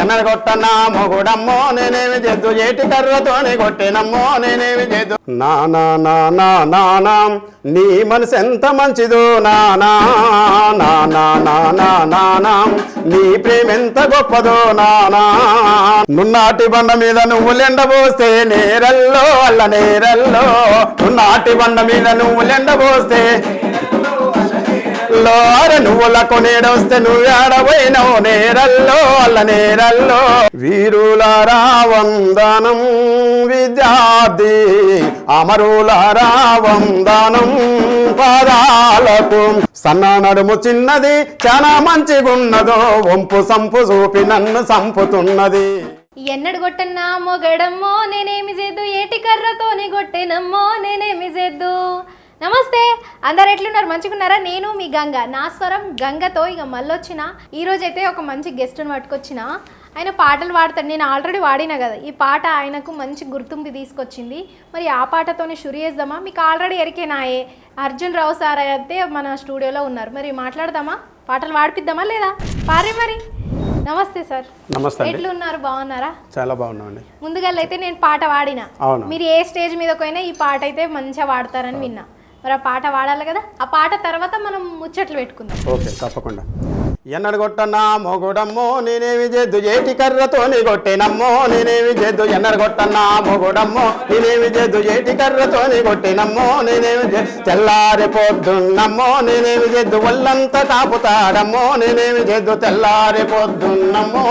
ఎన్నగొట్టనా మొగుడమ్మో నేనేమి చేద్దు ఏటి కర్రతోని కొట్టినమ్మో నేనేమి చేద్దు నానా నానా నానా నీ మనసు ఎంత మంచిదో నానా నానా నానా నానా నీ ప్రేమ ఎంత గొప్పదో నానా నున్నాటి బండ మీద నువ్వులెండబోస్తే నేరల్లో అల్ల నేరల్లో నున్నాటి బండ మీద నువ్వులెండబోస్తే లోర నువ్వులకు నేడొస్తే నువ్వేడబోయినవు నేరల్లో అల్ల నేరల్లో వీరులారా వందనం విద్యార్థి అమరులారా వందనం పాదాలకు సన్న నడుము చిన్నది చాలా మంచిగున్నదో వంపు సంపు చూపి నన్ను సంపుతున్నది ఎన్నడు కొట్టన్నా మొగడమ్మో నేనేమి చేద్దు ఏటి కర్రతోని కొట్టేనమ్మో నేనేమి చేద్దు నమస్తే అందరు ఎట్లున్నారు మంచిగున్నారా నేను మీ గంగ నా స్వరం గంగతో ఇక మళ్ళొచ్చిన ఈరోజైతే ఒక మంచి గెస్ట్ని పట్టుకొచ్చిన ఆయన పాటలు పాడతాడు నేను ఆల్రెడీ వాడినా కదా ఈ పాట ఆయనకు మంచి గుర్తింపు తీసుకొచ్చింది మరి ఆ పాటతోనే షురు చేద్దామా మీకు ఆల్రెడీ ఎరికేనాయే అర్జున్ రావు సార్ అయితే మన స్టూడియోలో ఉన్నారు మరి మాట్లాడదామా పాటలు పాడిపిద్దామా లేదా పారే మరి నమస్తే సార్ నమస్తే ఎట్లు ఉన్నారు బాగున్నారా చాలా బాగున్నామండి ముందుగా అయితే నేను పాట వాడినా మీరు ఏ స్టేజ్ మీదకి పోయినా ఈ పాట అయితే మంచిగా వాడతారని విన్నా మరి ఆ పాట వాడాలి కదా ఆ పాట తర్వాత మనం ముచ్చట్లు పెట్టుకుందాం ఓకే తప్పకుండా ఎన్నడగొట్టనా మొగుడమ్మో నేనేమి చేద్దు ఏటి కర్రతోని కొట్టినమ్మో నేనేమి చేద్దు ఎన్నడగొట్టనా మొగుడమ్మో నేనేమి చేద్దు ఏటి కర్రతోని కొట్టినమ్మో నేనేమి తెల్లారి పొద్దున్నమ్మో నేనేమి చేద్దు ఒళ్ళంతా కాపుతాడమ్మో నేనేమి చేద్దు తెల్లారి పొద్దున్నమ్మో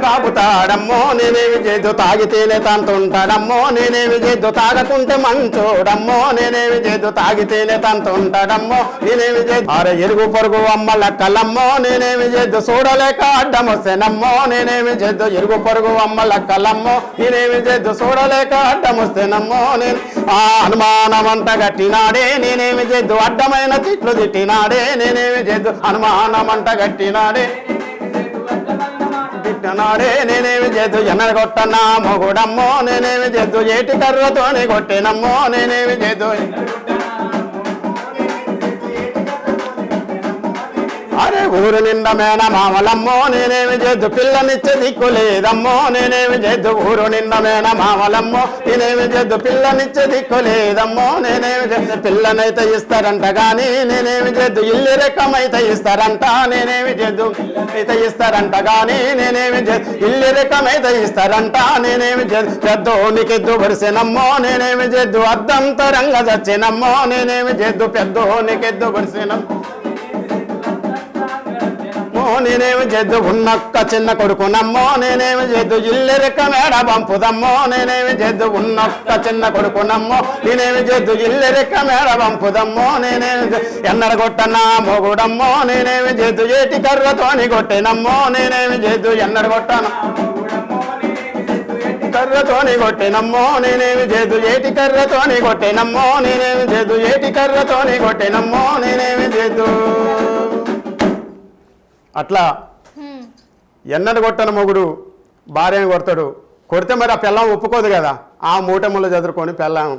కాపుతాడమ్మో నేనేమి చేద్దు తాగితేనే తంతుంటాడమ్మో నేనేమి చేద్దు తాగకుంటే మంచోడమ్మో నేనేమి చేద్దు తాగితేనే తంతుంటాడమ్మో నేనేమి చేద్దు అరే ఎరుగు పొరుగు అమ్మ లక్కలమ్మో నేనేమి చేద్దు చూడలేక అడ్డమొస్తేనమ్మో నేనేమి చేద్దు ఎరుగు పొరుగు అమ్మ లక్కలమ్మో నేనేమి చేద్దు చూడలేక అడ్డమొస్తేనమ్మో నేను ఆ అనుమానమంత గట్టినాడే నేనేమి చేద్దు అడ్డమైన తిట్లు తిట్టినాడే నేనేమి చేద్దు అనుమానమంత గట్టినాడే నాడే నేనేమి చేద్దు ఎన్నగొట్టనా మొగుడమ్మో నేనేమి చేద్దు ఏటి కర్రతోని కొట్టినమ్మో నేనేమి చేద్దు అరే ఊరు నిండా మేన మామలమ్మో నేనేమి చేద్దు పిల్లనిచ్చే దిక్కు లేదమ్మో నేనేమి చేద్దు ఊరు నిండా మేన మామలమ్మో నేనేమి చేద్దు పిల్లనిచ్చే దిక్కు లేదమ్మో నేనేమి చేద్దు పిల్లనైతే ఇస్తారంట గాని నేనేమి చేద్దు ఇల్లు రెక్కమైతే ఇస్తారంట నేనేమి చేద్దు అయితే ఇస్తారంట గాని నేనేమి చేద్దు ఇల్లు రెక్కమైతే ఇస్తారంట నేనేమి చేద్దు పెద్దోనికెద్దు బరిసినమ్మో నేనేమి చేద్దు అద్దంతరంగా చచ్చినమ్మో నేనేమి చేద్దు పెద్దోనికెద్దు బరిసినమ్మో నేనేమి చేద్దు ఉన్నొక్క చిన్న కొడుకునమ్మో నేనేమి చేద్దు ఇల్లు రెక్క మేడ పంపుదమ్మో నేనేమి చేద్దు ఉన్నొక్క చిన్న కొడుకునమ్మో నేనేమి చేద్దు ఇల్లు రెక్క మేడ పంపుదమ్మో నేనేమి ఎన్నడగొట్టనా మొగుడమ్మో నేనేమి చేద్దు ఏటి కర్రతోని కొట్టినమ్మో నేనేమి చేద్దు ఎన్నడగొట్టనా కర్రతోని కొట్టినమ్మో నేనేమి చేద్దు ఏటి కర్రతోని కొట్టినమ్మో నేనేమి చేద్దు ఏటి కర్రతోని కొట్టినమ్మో నేనేమి చేద్దు అట్లా ఎన్నడు కొట్టని మొగుడు భార్యను కొడతాడు కొడితే మరి ఆ పిల్లం ఒప్పుకోదు కదా ఆ మూటములు చదువుకొని పిల్లం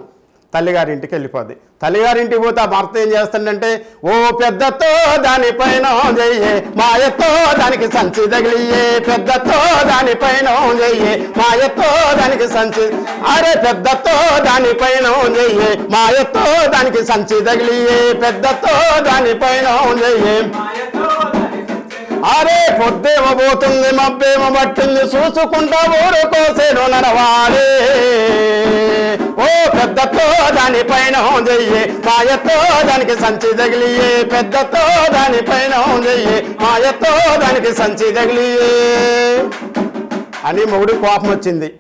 తల్లిగారింటికి వెళ్ళిపోద్ది తల్లిగారింటికి పోతే ఆ భర్త ఏం చేస్తాడంటే ఓ పెద్దతో దానిపైన చెయ్యే మాయతో దానికి సంచి తగిలియే పెద్దతో దానిపైన చెయ్యే మాయతో దానికి సంచి అరే పెద్దతో దానిపైన చెయ్యే మాయతో దానికి సంచి తగిలియే పెద్దతో దానిపైన చెయ్యే అరే పొద్దేమో పోతుంది మబ్బేమో పట్టింది చూసుకుంటా ఊరుకోసేను నడవాలి ఓ పెద్దతో దానిపైన చెయ్యి మాయతో దానికి సంచి తగిలియే పెద్దతో దానిపైన చెయ్యి మాయతో దానికి సంచి తగిలియే అని మొగుడు కోపం వచ్చింది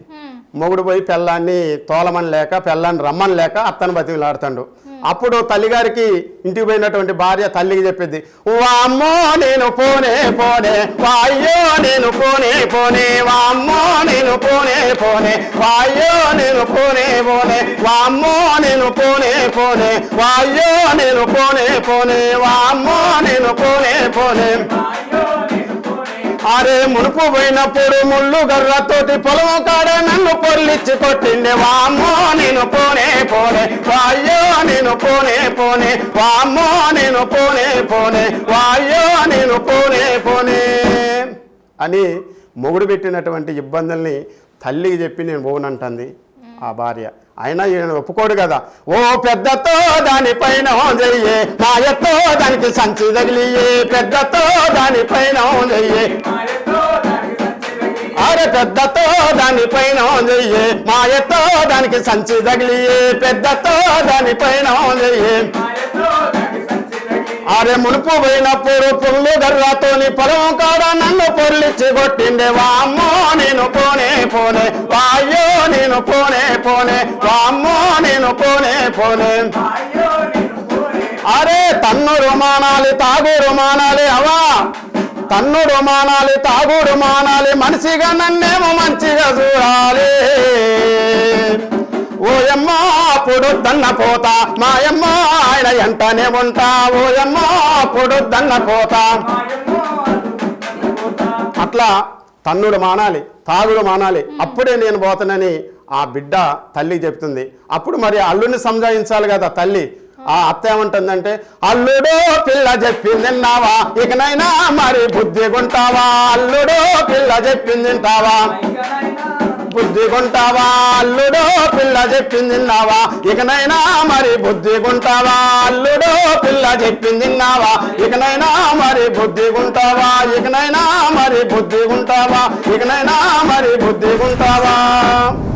మొగుడు పోయి పిల్లాన్ని తోలమని లేక పిల్లాన్ని రమ్మని లేక అత్తను బతికిలాడుతాడు అప్పుడు తల్లిగారికి ఇంటికి పోయినటువంటి భార్య తల్లికి చెప్పింది వామ్మో నేను పోనే పోనే వాయ్యో నేను పోనే పోనే వామ్మో నేను పోనే పోనే వాయ్యో నేను పోనే పోనే వామ్మో నేను పోనే పోనే వాయ్యో నేను పోనే పోనే వామ్మో నేను పోనే పోనే అరే మునుపు పోయినప్పుడు ముళ్ళు గర్రతోటి పొలం కాడ నన్ను పొర్లిచ్చి కొట్టిండే వామ్మో నేను పోనే పోనే వాయ్యో నేను పోనే పోనే వామ్మో నేను పోనే పోనే వాయ్యో నేను పోనే పోనే అని మొగుడు పెట్టినటువంటి ఇబ్బందుల్ని తల్లికి చెప్పి నేను పోనంటుంది ఆ భార్య. అయినా ఈయన ఒప్పుకోడు కదా. ఓ పెద్దతో దానిపైన చెయ్యే, మాయతో దానికి సంచి తగిలియే, పెద్దతో దానిపైన చెయ్యే, అరే పెద్దతో దానిపైన చెయ్యే, మాయతో దానికి సంచి తగిలియే, పెద్దతో దానిపైన చెయ్యే. అరే మునుపు పోయినప్పుడు పుల్లు గర్రతోని పొలం కాడ నన్ను పొర్లిచ్చి కొట్టిండే, వామ్మో నేను పోనే పోనే, వాయ్యో నేను పోనే పోనే, వామ్మో నేను పోనే పోనే. అరే తన్నుడు మానాలి తాగుడు మానాలి అవా, తన్నుడు మానాలి తాగుడు మానాలి, మనిషిగా నన్నేమో మంచిగా చూడాలి. ఓయమ్మ పొడుద్దన్న పోతా, మాయమ్మ ఆయన ఎంటనే ఉంటా, ఓయమ్మ పొడుద్దన్న పోతా. అట్లా తన్నుడు మానాలి తాగుడు మానాలి, అప్పుడే నేను పోతానని ఆ బిడ్డ తల్లికి చెప్తుంది. అప్పుడు మరి అల్లుడిని సంజాయించాలి కదా తల్లి. ఆ అత్త ఏమంటుందంటే, అల్లుడో పిల్ల చెప్పింది విన్నావా, ఇకనైనా మరి బుద్ధిగుంటావా, అల్లుడో పిల్ల చెప్పింది వింటావా, బుద్ధిగుంటావా, అల్లుడో పిల్ల చెప్పింది విన్నావా, ఇకనైనా మరి బుద్ధిగుంటావా, అల్లుడో పిల్ల చెప్పింది విన్నావా, ఇకనైనా మరి బుద్ధిగుంటావా, ఇకనైనా మరి బుద్ధిగుంటావా, ఇకనైనా మరి బుద్ధిగుంటావా.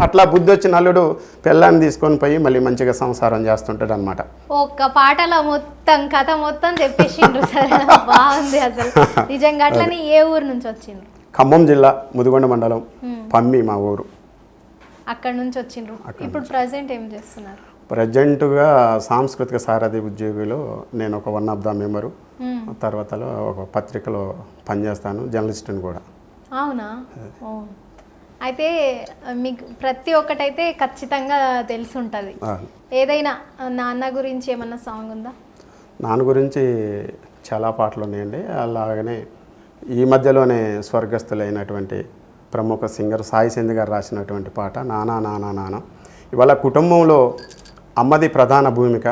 అట్లా బుద్ధి వచ్చిన అల్లుడు పిల్లాన్ని తీసుకొని పోయి మళ్ళీ మంచిగా సంసారం చేస్తుంటాడు అనమాట. ఒక్క పాటలో మొత్తం కథ మొత్తం చెప్పేసిండ్రు సార్. బాగుంది అసలు నిజంగా. అట్లని ఏ ఊరు నుంచి వచ్చిండ్రు? ఖమ్మం జిల్లా ముదిగొండ మండలం పమ్మి మా ఊరు. అక్కడ నుంచి వచ్చిండ్రు. ఇప్పుడు ప్రజెంట్ ఏం చేస్తున్నారు? ప్రజెంట్గా సాంస్కృతిక సారథి ఉద్యోగిలో నేను ఒక వన్ ఆఫ్ ద మెంబరు. తర్వాతలో ఒక పత్రికలో పనిచేస్తాను, జర్నలిస్ట్ని కూడా. అవునా? ఓ, అయితే మీకు ప్రతి ఒక్కటైతే ఖచ్చితంగా తెలిసి ఉంటుంది. ఏదైనా నాన్న గురించి ఏమన్నా సాంగ్ ఉందా? నాన్న గురించి చాలా పాటలు ఉన్నాయండి. అలాగనే ఈ మధ్యలోనే స్వర్గస్థులైనటువంటి ప్రముఖ సింగర్ సాయి సింధు గారు రాసినటువంటి పాట నానా నానా నానా. ఇవాళ కుటుంబంలో అమ్మది ప్రధాన భూమిక.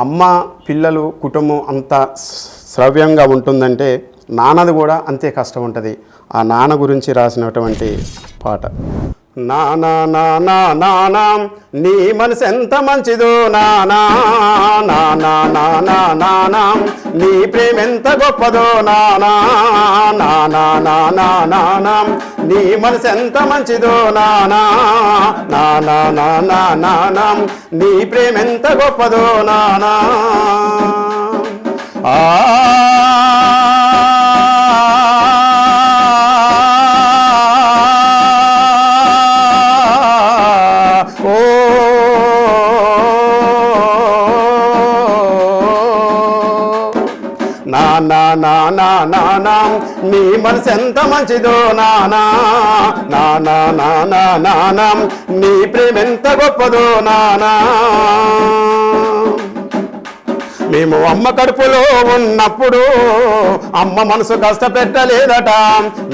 అమ్మ పిల్లలు కుటుంబం అంత శ్రవ్యంగా ఉంటుందంటే నాన్నది కూడా అంతే కష్టం ఉంటుంది. ఆ నాన్న గురించి రాసినటువంటి పాట. నానా నానా నానా నీ మనసు ఎంత మంచిదో నానా, నానా నానా నానా నీ ప్రేమ ఎంత గొప్పదో నానా, నానా నానా నానా నీ మనసు ఎంత మంచిదో నానా, నానా నానా నానా నీ ప్రేమ ఎంత గొప్పదో నానా. నానా నానా నానా నీ మనసు ఎంత మంచిదో నానా, నానా నానా నానా నీ ప్రేమ ఎంత గొప్పదో నానా. మేము అమ్మ కడుపులో ఉన్నప్పుడు అమ్మ మనసు కష్టపెట్టలేదట,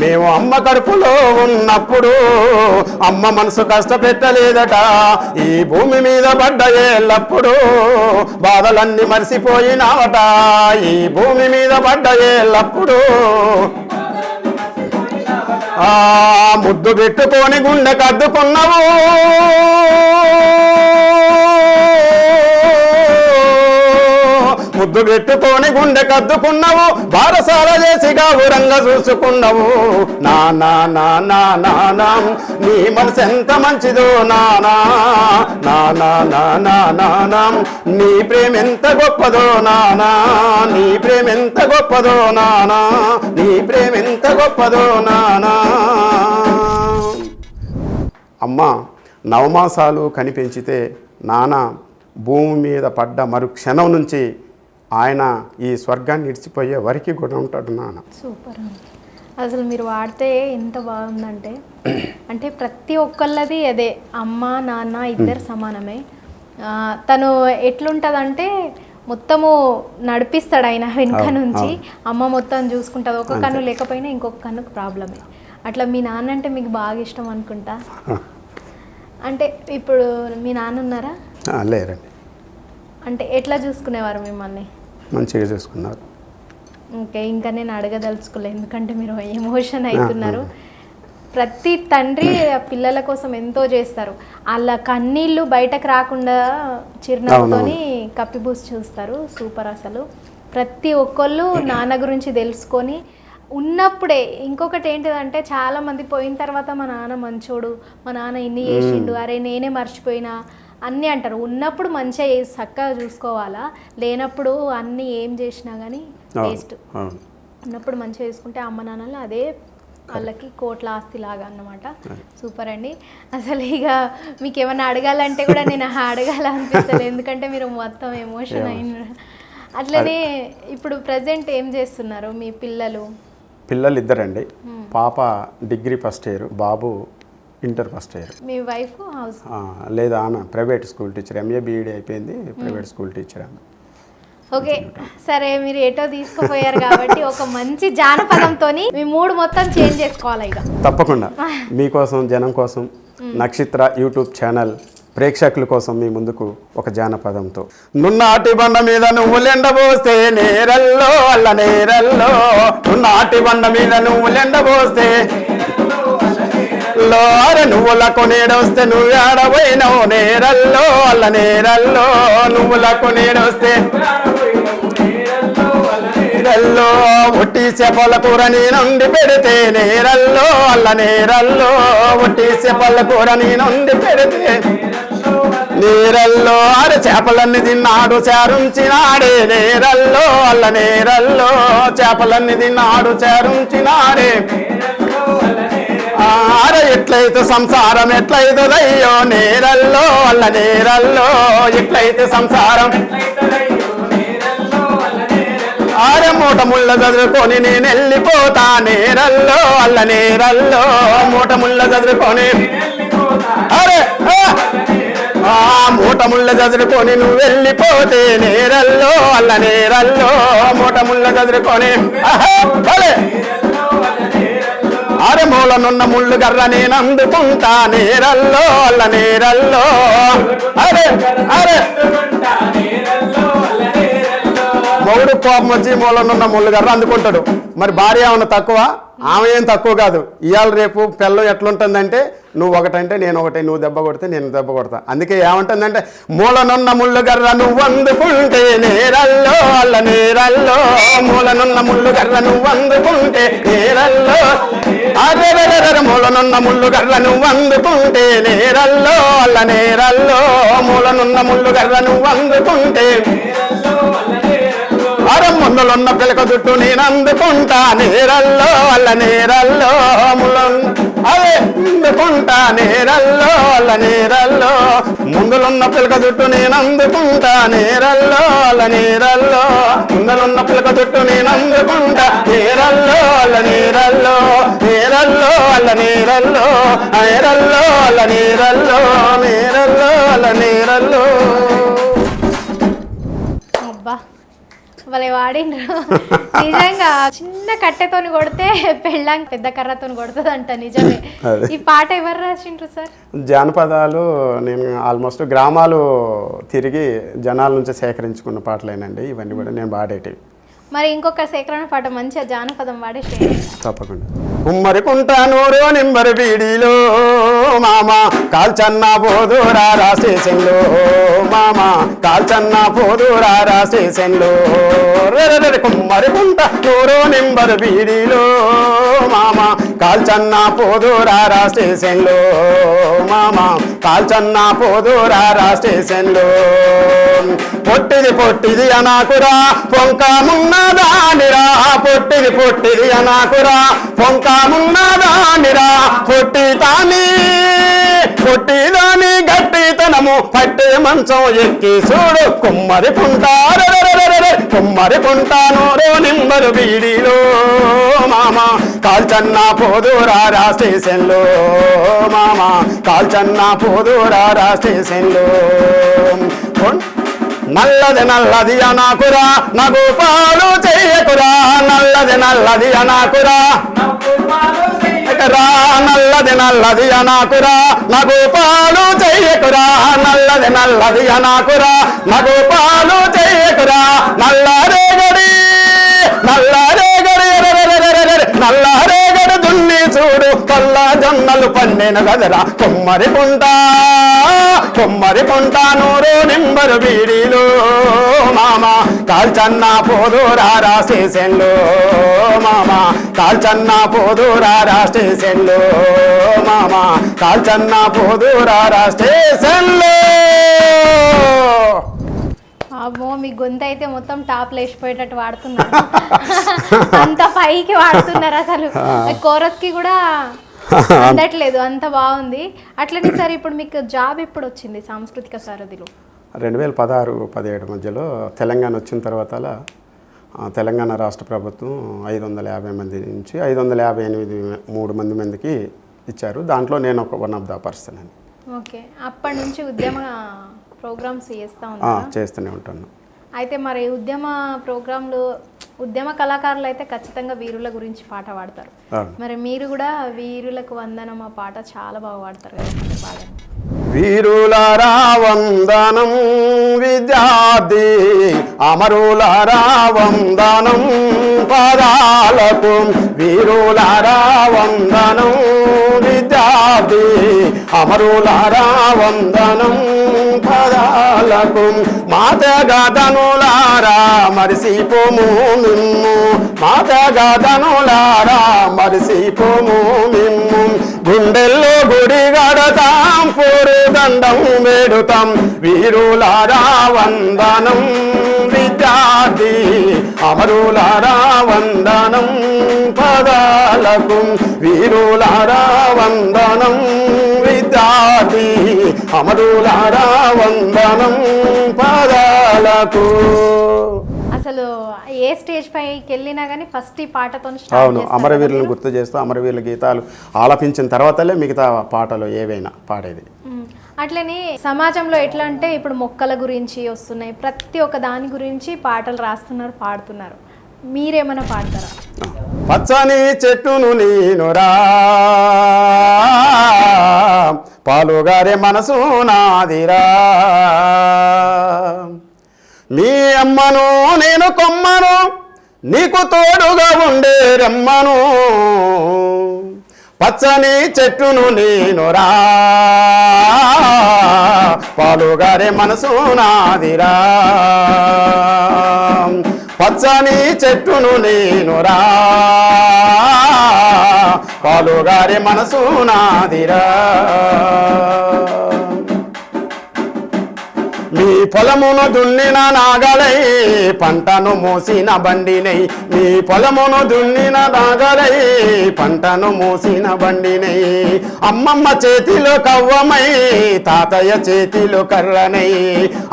మేము అమ్మ కడుపులో ఉన్నప్పుడు అమ్మ మనసు కష్టపెట్టలేదట. ఈ భూమి మీద పడ్డ ఏళ్ళప్పుడు బాధలన్నీ మరిసిపోయినావట, ఈ భూమి మీద పడ్డ ఏళ్ళప్పుడు ముద్దు పెట్టుకొని గుండె కద్దుకున్నావు, ముద్దు పెట్టుకొని గుండె కద్దుకున్నావు, బారసాల చేసి గావురంగా చూసుకున్నావు. నానా నానా నానా నీ మనసు ఎంత మంచిదో నానా, నానా నానా నానా నీ ప్రేమ ఎంత గొప్పదో నానా, నీ ప్రేమ ఎంత గొప్పదో నానా, నీ ప్రేమ ఎంత గొప్పదో నానా. అమ్మ నవమాసాలు కనిపెంచితే నాన్న భూమి మీద పడ్డ మరు క్షణం నుంచి ఆయన ఈ స్వర్గాన్ని ఇడిచిపోయే వరకు కూడా ఉంటాడు నాన్న. సూపర్. అసలు మీరు వాడితే ఎంత బాగుందంటే, అంటే ప్రతి ఒక్కళ్ళది అదే, అమ్మ నాన్న ఇద్దరు సమానమే. తను ఎట్లుంటుందంటే మొత్తము నడిపిస్తాడు ఆయన వెనుక నుంచి, అమ్మ మొత్తం చూసుకుంటుంది. ఒక కన్ను లేకపోయినా ఇంకొక కన్నుకు ప్రాబ్లమే. అట్లా మీ నాన్న అంటే మీకు బాగా ఇష్టం అనుకుంటా. అంటే ఇప్పుడు మీ నాన్న ఉన్నారా? లేరండి. అంటే ఎట్లా చూసుకునేవారు మిమ్మల్ని? మంచిగా చూసుకున్నారు. ఓకే, ఇంకా నేను అడగదలుచుకోలేదు ఎందుకంటే మీరు ఎమోషన్ అవుతున్నారు. ప్రతి తండ్రి పిల్లల కోసం ఎంతో చేస్తారు. వాళ్ళ కన్నీళ్ళు బయటకు రాకుండా చిరునవ్వుతోని కప్పిబూసి చూస్తారు. సూపర్. అసలు ప్రతి ఒక్కళ్ళు నాన్న గురించి తెలుసుకొని ఉన్నప్పుడే. ఇంకొకటి ఏంటిదంటే చాలామంది పోయిన తర్వాత మా నాన్న మంచోడు, మా నాన్న ఇన్ని చేసిండు, అరే నేనే మర్చిపోయినా అన్నీ అంటారు. ఉన్నప్పుడు మంచిగా చక్కగా చూసుకోవాలా, లేనప్పుడు అన్నీ ఏం చేసినా కానీ వేస్ట్. ఉన్నప్పుడు మంచిగా చూసుకుంటే అమ్మ నాన్నలు అదే వాళ్ళకి కోట్ల ఆస్తి లాగా అన్నమాట. సూపర్ అండి. అసలు ఇక మీకు ఏమైనా అడగాలంటే కూడా నేను అడగాలనిపిస్తుంది ఎందుకంటే మీరు మొత్తం ఎమోషన్ అయిన. అట్లనే ఇప్పుడు ప్రజెంట్ ఏం చేస్తున్నారు మీ పిల్లలు? పిల్లలు ఇద్దరండి. పాప డిగ్రీ ఫస్ట్ ఇయర్, బాబు ఇంటర్ ఫస్ట్ ఇయర్. మీ వైఫ్ హౌస్? లేదా ఆమె private school teacher, MA BEd అయిపోయింది, ప్రైవేట్ స్కూల్ టీచర్ ఆమె. ఓకే సరే, మీరు ఎటో తీసుకుపోయారు కాబట్టి ఒక మంచి జానపదంతో మీ మూడు మొత్తం చేంజ్ చేసుకోవాలి ఇక. తప్పకుండా మీకోసం, జనం కోసం, నక్షత్ర యూట్యూబ్ ఛానల్ ప్రేక్షకుల కోసం మీ ముందుకు ఒక జానపదంతో. నున్నాటి బండ మీద నువ్వులెండబోస్తే నేరల్లో అల్ల నేరల్లో, నున్నాటి బండ మీద నువ్వులెండబోస్తే లోరే నువ్వులకు నేడొస్తే నువ్వు ఆడబోయినావు నేరల్లో అల్ల నేరల్లో, నువ్వులకు నేడొస్తే నేరల్లో, ఒట్టి చేపల కూర నీ నుండి పెడితే నేరల్లో అల్ల నేరల్లో, ఒట్టి చేపల కూర నీ నుండి పెడితే నేరల్లో, అరే చేపలన్నీ తిన్నాడు చారుంచినాడే నేరల్లో అల్ల నేరల్లో, చేపలన్నీ తిన్నాడు చారుంచినాడే. అరే ఎట్లయితే సంసారం ఎట్లయితదయ్యో నేరల్లో అల్ల నేరల్లో, ఎట్లయితే సంసారం. అరే మూట ముళ్ళ చదువుకొని నేను వెళ్ళిపోతా నేరల్లో అల్ల నేరల్లో, మూట ముళ్ళ చదువుకొని. అరే మూట ముళ్ళ చదువుకొని నువ్వు వెళ్ళిపోతే నేరల్లో అల్ల నేరల్లో, మూట ముళ్ళ చదువుకొని. అరే మూలనున్న ముళ్ళు గర్ర నేను అందుకుంటా నేరల్లో అల్ల నేరల్లో. అరే అరే మొగుడు కోపం వచ్చి మూలనున్న ముళ్ళు గర్ర అందుకుంటాడు. మరి భార్య ఏమన్నా తక్కువ? ఆమె ఏం తక్కువ కాదు. ఇవాళ రేపు పిల్లం ఎట్లుంటుందంటే నువ్వు ఒకటంటే నేను ఒకటే, నువ్వు దెబ్బ కొడితే నేను దెబ్బ కొడతా. అందుకే ఏమంటుందంటే మూలనున్న ముళ్ళు గర్ర నువ్వు అందుకుంటే నేరల్లో అల్ల నేరల్లో, మూలనున్న ముళ్ళు గర్ర నువ్వు అందుకుంటే నేరల్లో. అరే మూలనున్న ముళ్ళు గర్ర నువ్వు అందుకుంటే నేరల్లో అల్ల నేరల్లో, మూలనున్న ముళ్ళు గర్ర నువ్వు అందుకుంటే. అరే ముందులున్న పిలక చుట్టూ నేను అందుకుంటా నేరల్లో అల్ల నేరల్లో, అదే అందుకుంటా నేరల్లో అల్ల నేరల్లో, ముందులున్న పిలక చుట్టూ నేను అందుకుంటా నేరల్లో అల్ల నేరల్లో, ముందులున్న పిలక చుట్టూ నేను అందుకుంటా నేరల్లో అల్ల నేరల్లో, నేరల్లో అల్ల నేరల్లో, నేరల్లో అల్ల నేరల్లో, నేరల్లో అల్ల నేరల్లో. అబ్బా వాళ్ళే వాడిండ్రు నిజంగా. చిన్న కట్టెతోని కొడితే పెళ్ళాం పెద్ద కర్రతోని కొడుతుందంట. నిజమే. ఈ పాట ఎవరు రాసిండ్రు సార్? జానపదాలు నేను ఆల్మోస్ట్ గ్రామాలు తిరిగి జనాల నుంచి సేకరించుకున్న పాటలేనండి ఇవన్నీ కూడా నేను పాడేటివి. మరి ఇంకొక సేకరణ పాట మంచిగా జానపదం వాడేసి. తప్పకుండా. కుమ్మరి కుంటానూరు నింబరి బీడీలో మామ కాల్చన్న పోదురా స్టేషన్లో, మామ కాల్చన్న పోదురా స్టేషన్లో. కుమ్మరి కుంటానూరు నింబరి బీడీలో మామ కాల్చన్న పోదురా స్టేషన్లో, మామ కాల్చన్న పోదురా స్టేషన్లో. పొట్టిది పొట్టిది అనాకురా పొంకమున్నదానిరా, పొట్టిది పొట్టిది అనాకురా పొంకమున్నదానిరా, పొట్టిదాని గట్టితనము పట్టే మంచం ఎక్కి చూడు. కుమ్మరి కుంటారు కుమ్మరి కుంటాను నింబరు బీడీలో మామ కాల్చన్న పోదురా స్టేషన్లో, మామ కాల్చన్న పోదురా స్టేషన్లో. నల్లది నల్లది అనాకురా నగు పాలు చెయ్యకురా, నల్లది నల్లది అనాకురా నల్లది నల్లది అనాకురా నగు పాలు చెయ్యకురా, నల్లది నల్లది అనాకురా నగు పాలు చెయ్యకురా. నల్లరేగడి నల్ల పాటలు పన్నెను గదరా కొమ్మరి కుంట నూరు నింబరు బీడీలు మామ కాల్చన్న పోదురారా స్టేషన్లో మామ కాల్చన్న పోదురారా స్టేషన్లో మామ కాల్చన్న పోదురారా స్టేషన్లో. అమ్మో మీ గొంతు అయితే మొత్తం టాప్లో వేసిపోయేటట్టు వాడుతున్నారు. అంత పైకి వాడుతున్నారు, అసలు కోరస్ కి కూడా అందట్లేదు, అంత బాగుంది. అట్లనే సార్ ఇప్పుడు మీకు జాబ్ ఎప్పుడు వచ్చింది సాంస్కృతిక సారథిలో? 2016-17 మధ్యలో తెలంగాణ వచ్చిన తర్వాత తెలంగాణ రాష్ట్ర ప్రభుత్వం 550 మంది నుంచి 558 మందికి ఇచ్చారు. దాంట్లో నేను ఒక వన్ ఆఫ్ ద పర్సన్ అని. ఓకే, అప్పటి నుంచి ఉద్యమ ప్రోగ్రామ్స్ చేస్తూనే ఉంటాను. అయితే మరి ఉద్యమ ప్రోగ్రాంలు ఉద్యమ కళాకారులు అయితే ఖచ్చితంగా వీరుల గురించి పాట పాడతారు. మరి మీరు కూడా వీరులకు వందనం ఆ పాట చాలా బాగా పాడతారు కదా, బాగా. వీరులారా వందనం విద్యార్థి అమరులారా వందనం పదాలకు, వీరులారా వందనం విద్యార్థి అమరులారా వందనం పదాలకు, మాతగాదనులారా మరిసిపోము మిమ్ము, మాతగాదనులారా మరిసిపోము మిమ్ము, గుండెల్లో గుడి గడతాం పూరు దండం వేడుతాం, వీరులారా వందనం విద్యార్థి అమరులారా వందనం పదాలకు, వీరులారా వందనం విద్యార్థి అమరులారా వందనం పదాలకు. అసలు ఏ స్టేజ్ పైకి వెళ్ళినా కానీ ఫస్ట్ ఈ పాటతో అవును, అమరవీరులను గుర్తు చేస్తూ అమరవీరుల గీతాలు ఆలపించిన తర్వాతలే మిగతా పాటలు ఏవైనా పాడేది. అట్లనే సమాజంలో ఎట్లా అంటే ఇప్పుడు మొక్కల గురించి వస్తున్నాయి, ప్రతి ఒక్క దాని గురించి పాటలు రాస్తున్నారు, పాడుతున్నారు. మీరేమైనా పాడతారా? పచ్చని చెట్టును నేనురా పాలుగారే మనసు నాదిరా, నీ అమ్మను నేను కొమ్మను నీకు తోడుగా ఉండే రమ్మను, పచ్చని చెట్టును నేనురా పాలుగారే మనసు నాదిరా, పచ్చని చెట్టును నేనురా పాలుగారే మనసు నాదిరా, మీ పొలమును దున్నిన నాగలై పంటను మోసిన బండినై, మీ పొలమును దున్నిన నాగలై పంటను మోసిన బండినై, అమ్మమ్మ చేతిలో కవ్వమై తాతయ్య చేతిలో కర్రనై,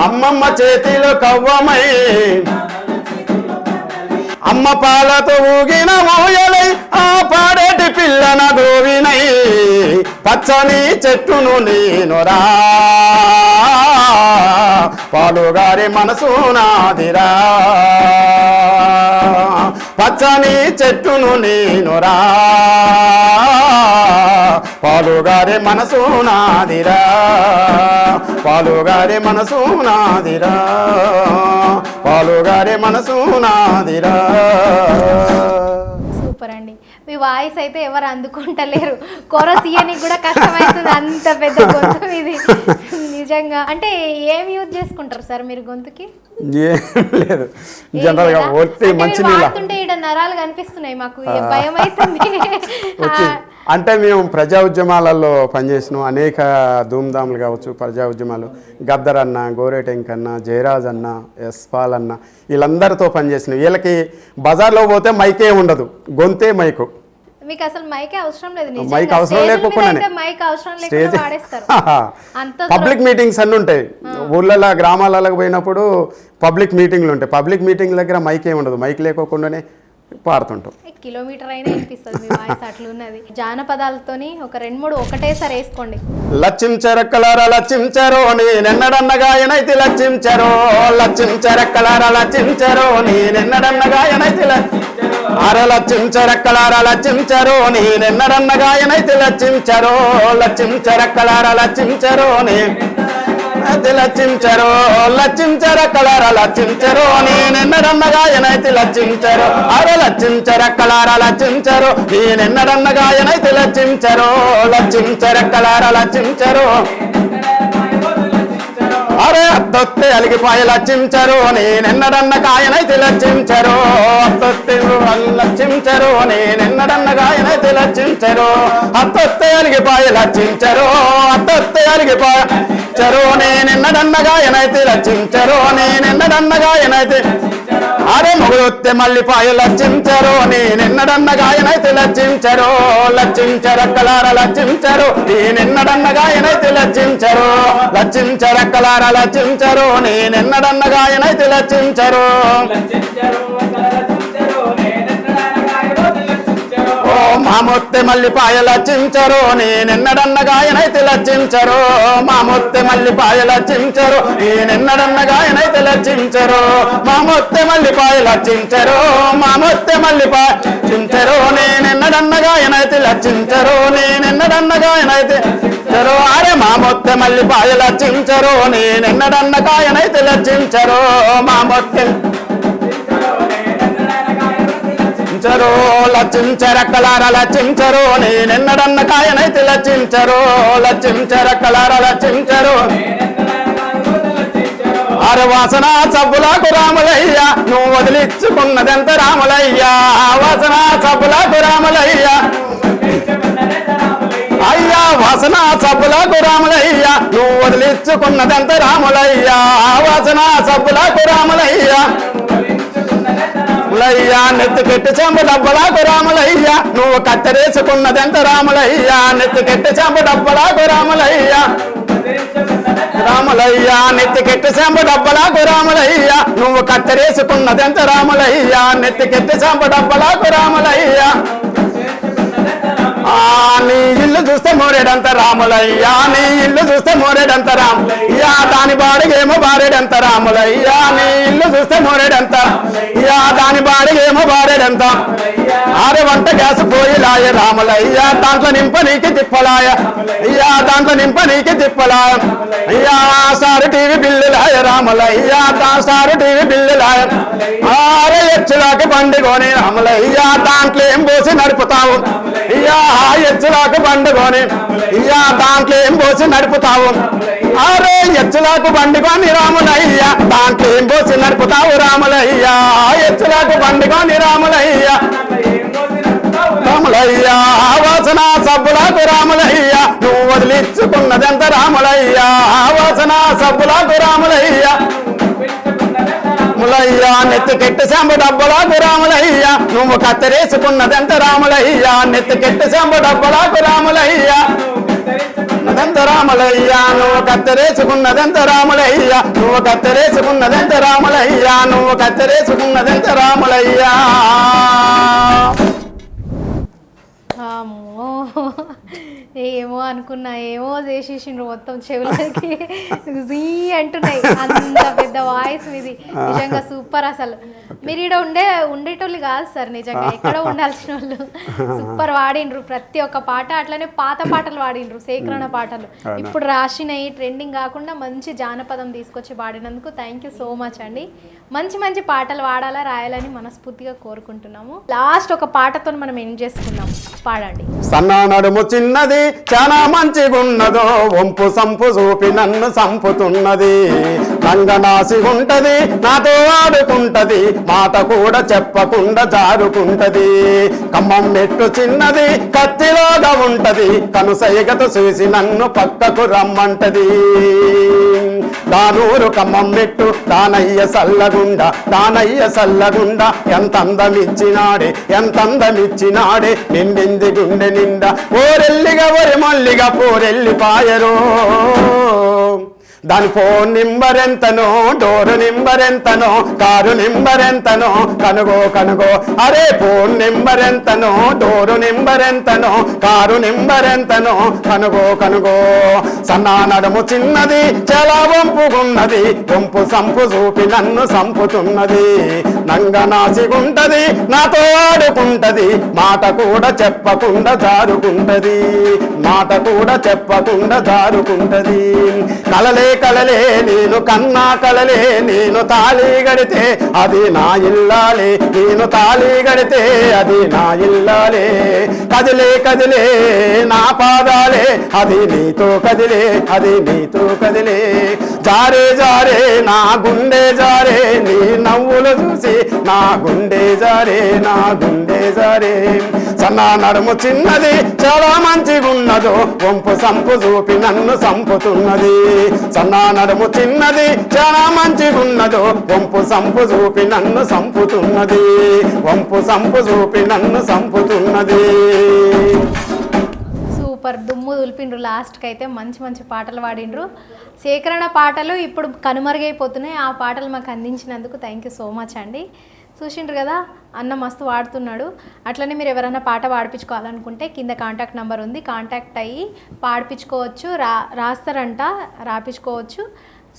అమ్మమ్మ చేతిలో కవ్వమై అమ్మ పాలతో ఊగిన మోయలై ఆ పాడేటి పిల్లన గోవినై, పచ్చని చెట్టును నేనురా పాలుగారే మనసు నాదిరా, పచ్చని చెట్టును నేనురా పాలుగారే మనసు నాదిరా, పాలుగారే మనసు నాదిరా, పాలుగారే మనసు నాదిరా. సూపర్ అండి, మీ వాయిస్ అయితే ఎవరు అందుకుంటలేరు, కోరస్ ఇయనికి కూడా కష్టమవుతుంది, అంత పెద్ద గొంతు ఇది నిజంగా. అంటే ఏం యూజ్ చేసుకుంటారు సార్ మీరు గొంతుకి? ఏం లేదు, జనరల్ గా మంచి నరాలు కనిపిస్తున్నాయి, మాకు భయం అవుతుంది. అంటే మేము ప్రజా ఉద్యమాలలో పనిచేసినాం, అనేక ధూమ్ధాములు కావచ్చు ప్రజా ఉద్యమాలు, గద్దర్ అన్న, గోరేటెంకన్న, జయరాజ్ అన్న, యశ్పాల్ అన్న, వీళ్ళందరితో పనిచేసినాం. వీళ్ళకి బజార్లో పోతే మైకే ఉండదు, గొంతే మైకు. మీకు అసలు మైక్ అవసరం లేదు, మైక్ అవసరం లేకపోతే మైక్ అవసరం లేకుండా వాడేస్తారు. పబ్లిక్ మీటింగ్స్ అన్నీ ఉంటాయి ఊళ్ళలో, గ్రామాలకు పోయినప్పుడు పబ్లిక్ మీటింగ్లు ఉంటాయి. పబ్లిక్ మీటింగ్ దగ్గర మైక్ ఏమి ఉండదు, మైక్ లేకోకుండానే పాడుతుంటాం. కిలోమీటర్ అయినా వినిపిస్తుంది మీ వాయిస్, అట్లున్నది. జానపదాలతోని ఒక 2-3 ఒకటేసారి వేసుకోండి. లచ్చించరక్కలారా లచ్చించరో నేనెన్నడన్నగాయనైతే లచ్చించరో, లచ్చించరక్కలారా లచ్చించరో నేనెన్నడన్నగాయనైతే అర లచ్చించరక్కలారా లచ్చించరో నేనెన్నడన్నగాయనైతే లచ్చించరో, లచ్చించరక్కలారా లచ్చించరో లచ్చించరు లచ్చించర కళార లచ్చించరు నేనెన్నడన్నగా ఎనైతి లచ్చించరు అరే లచ్చించర కళార లచ్చించరు నేనెన్నడన్నగా ఎనైతి లచ్చించరు లచ్చించర కళార లచ్చించరు అరే అత్తొత్తే అలిగిపాయ లచ్చించరు నేనెన్నడన్న కాయనైతే లచ్చించరు అత్తొత్తే లచ్చించరు నేనెన్నడన్న కాయనైతే లచ్చించరు అత్తొత్తే అలిగిపాయ లచ్చించరు అత్తొత్తే అలిగిపాయ చరు నేనెన్నడన్న కాయనైతే లచ్చించరు నేనెన్నడన్న కాయనైతే అరే మొగుడొత్తే మల్లిపాయ లచ్చించరు నేనెన్నడన్న కాయనైతే లచ్చించరు లచ్చించరక్కలార లచ్చించరు నేనెన్నడన్న కాయనైతే లచ్చించరు లచ్చించరక్కలార లచ్చించరు నేనెన్నడన్న కాయనైతే లచ్చించరు ఓ మామొత్తే మల్లిపాయ లచ్చించరు నేనెన్నడన్న గాయనైతే లచ్చించరు మామొత్తే మల్లిపాయ లచ్చించరు నేనెన్నడన్న గాయనైతే లచ్చించరు మామొత్తే మల్లిపాయ లచ్చించరు మామొత్తే మల్లిపాయ చించరు నేనెన్నడన్న గాయనైతే లచ్చించరు నేనెన్నడన్న గాయనైతే చరు అరే మామొత్తే మల్లిపాయ లచ్చించరు నేనెన్నడన్న గాయనైతే లచ్చించరు మామొత్తే లచ్చించరు లచ్చించరక్కలార లచ్చించరు నేనెన్నడన్న కాయనైతే లచ్చించరు లచ్చించరక్కలార లచ్చించరు అరే వాసన సబ్బులకు రాములయ్య నువ్వు వదిలించుకున్నదెంత రాములయ్య వాసన సబ్బులకు రాములయ్య అయ్యా వాసన సబ్బులకు రాములయ్య నువ్వు వదిలించుకున్నదెంత రాములయ్య వాసన సబ్బులకు రాములయ్య రాములయ్యా నెత్తికెట్టి చెంబు డబ్బలాకు రాములయ్యా నువ్వు కత్తరేసుకున్నదెంత రాములయ్యా నెత్తికెట్టి చెంబు డబ్బలాకు రాములయ్యా రాములయ్యా నెత్తికెట్టి చెంబు డబ్బలాకు రాములయ్యా నువ్వు కత్తరేసుకున్నదెంత రాములయ్యా నెత్తికెట్టి చెంబు డబ్బలాకు రాములయ్యా నీ ఇల్లు చూస్తే మోరేడంత రాములయ్యా నీ ఇల్లు చూస్తే మోరేడంత రాములయ్యా దాని బాడిగేమో బారేడంత రాములయ్యా నీ ఇల్లు చూస్తే మోరేడంత యా దాని బాడిగేమో బారేడంత ఆరే వంట గ్యాస్ పోయిలాయ రాములయ్యా దాంట్లో నింప నీకి తిప్పలాయ అయ్యా దాంట్లో నింప నీకి తిప్పలాయ అయ్యా సారు టీవీ బిల్లులాయ రాములయ్యా సారు టీవీ బిల్లులాయ ఆరే ఎచ్చులాకి పండుగోని రాములయ్యా దాంట్లో ఏం పోసి నడుపుతావు అయ్యా ఎచ్చులాకు బండుకొని అయ్యా దాంట్లో ఏం పోసి నడుపుతావు అరే ఎచ్చులాకు బండుకొని రాములయ్యా దాంట్లో ఏం పోసి నడుపుతావు రాములయ్యా ఎచ్చులాకు బండుకొని రాములయ్యా రాములయ్యా వాసన సబ్బులకు రాములయ్యా నువ్వు వదిలించుకున్నదెంత రాములయ్యా వాసన సబ్బులకు రాములయ్యా రాములయ్యా నెత్తికెట్టి చెంబు డబ్బలాకు రాములయ్యా నువ్వు కత్తరేసుకున్నదెంత రాములయ్యా నెత్తికెట్టి చెంబు డబ్బలాకు రాములయ్యా దంత రాములయ్యా నువ్వు కత్తరేసుకున్నదెంత రాములయ్యా నువ్వు కత్తరేసుకున్నదెంత రాములయ్యా నువ్వు కత్తరేసుకున్నదెంత రాములయ్యా అమ్మో ఏమో అనుకున్నా ఏమో చేసేసిండ్రు మొత్తం చెవులకి జీ అంటున్నాయి అంత పెద్ద వాయిస్ మీది నిజంగా సూపర్ అసలు మీరు ఇక్కడ ఉండేటోళ్ళు కాదు సార్ నిజంగా ఎక్కడ ఉండాల్సిన వాళ్ళు సూపర్ వాడిండ్రు ప్రతి ఒక్క పాట అట్లనే పాత పాటలు వాడిండ్రు సేకరణ పాటలు ఇప్పుడు రాసినవి ట్రెండింగ్ కాకుండా మంచి జానపదం తీసుకొచ్చి పాడినందుకు థ్యాంక్ యూ సో మచ్ అండి మంచి మంచి పాటలు వాడాలా రాయాలని మనస్ఫూర్తిగా కోరుకుంటున్నాము లాస్ట్ ఒక పాటతో మనం ఎండ్ చేసుకున్నాం పాడండి సన్నా నడుము చిన్నది చాలా మంచిగున్నదో వంపు సంపు చూపి నన్ను సంపుతున్నది రంగనాసి ఉంటది నాతో ఆడుకుంటది మాట కూడా చెప్పకుండా జారుకుంటది ఖమ్మం మెట్టు చిన్నది కత్తిలోగా ఉంటది కనుసైగత చూసి నన్ను పక్కకు రమ్మంటది దానూరు ఖమ్మం మెట్టు దానయ్య సల్లగుండ ఎంత అందమిచ్చినాడే నిండింది గుండె నిండా ఓరెల్లిగా ఒరి మల్లిగా పోరెల్లిపాయరో దాని ఫోన్ నెంబర్ ఎంతనో డోరు నెంబర్ ఎంతనో కారు నెంబర్ ఎంతనో కనుగో అరే ఫోన్ నెంబర్ ఎంతనో డోరు నెంబర్ ఎంతనో కారు నెంబర్ ఎంతనో కనుగో సన్నా నడుము చిన్నది చాలా వంపుగున్నది వంపు సంపు చూపి నన్ను సంపుతున్నది నంగనాసిగుంటది నాతో ఆడుకుంటది మాట కూడా చెప్పకుండా జారుకుంటది కలలే కలలే నేను కన్నా కలలే నేను తాళి గడితే అది నా ఇల్లాలే నేను తాళి గడితే అది నా ఇల్లాలే కదిలే కదిలే నా పాదాలే అది నీతో కదిలే అది నీతో కదిలే జారే జారే నా గుండె జారే నీ నవ్వులు చూసి నా గుండె జారే నా గుండె జారే సన్నా నడుము చిన్నది చాలా మంచిగున్నదో వంపు సంపు చూపి నన్ను సంపుతున్నది సన్నా నడుము చిన్నది చాలా మంచిగున్నదో వంపు సంపు చూపి నన్ను సంపుతున్నది వంపు సంపు చూపి నన్ను సంపుతున్నది. సూపర్ దుమ్ము దులిపిండ్రు. లాస్ట్కి అయితే మంచి మంచి పాటలు పాడిండ్రు. సేకరణ పాటలు ఇప్పుడు కనుమరుగైపోతున్నాయి. ఆ పాటలు మాకు అందించినందుకు థ్యాంక్ యూ సో మచ్ అండి. చూసిండ్రు కదా అన్న మస్తు వాడుతున్నాడు. అట్లనే మీరు ఎవరైనా పాట పాడిపించుకోవాలనుకుంటే కింద కాంటాక్ట్ నెంబర్ ఉంది, కాంటాక్ట్ అయ్యి పాడిపించుకోవచ్చు. రాస్తారంట, రాపించుకోవచ్చు.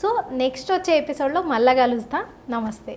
సో నెక్స్ట్ వచ్చే ఎపిసోడ్లో మళ్ళా కలుస్తా. నమస్తే.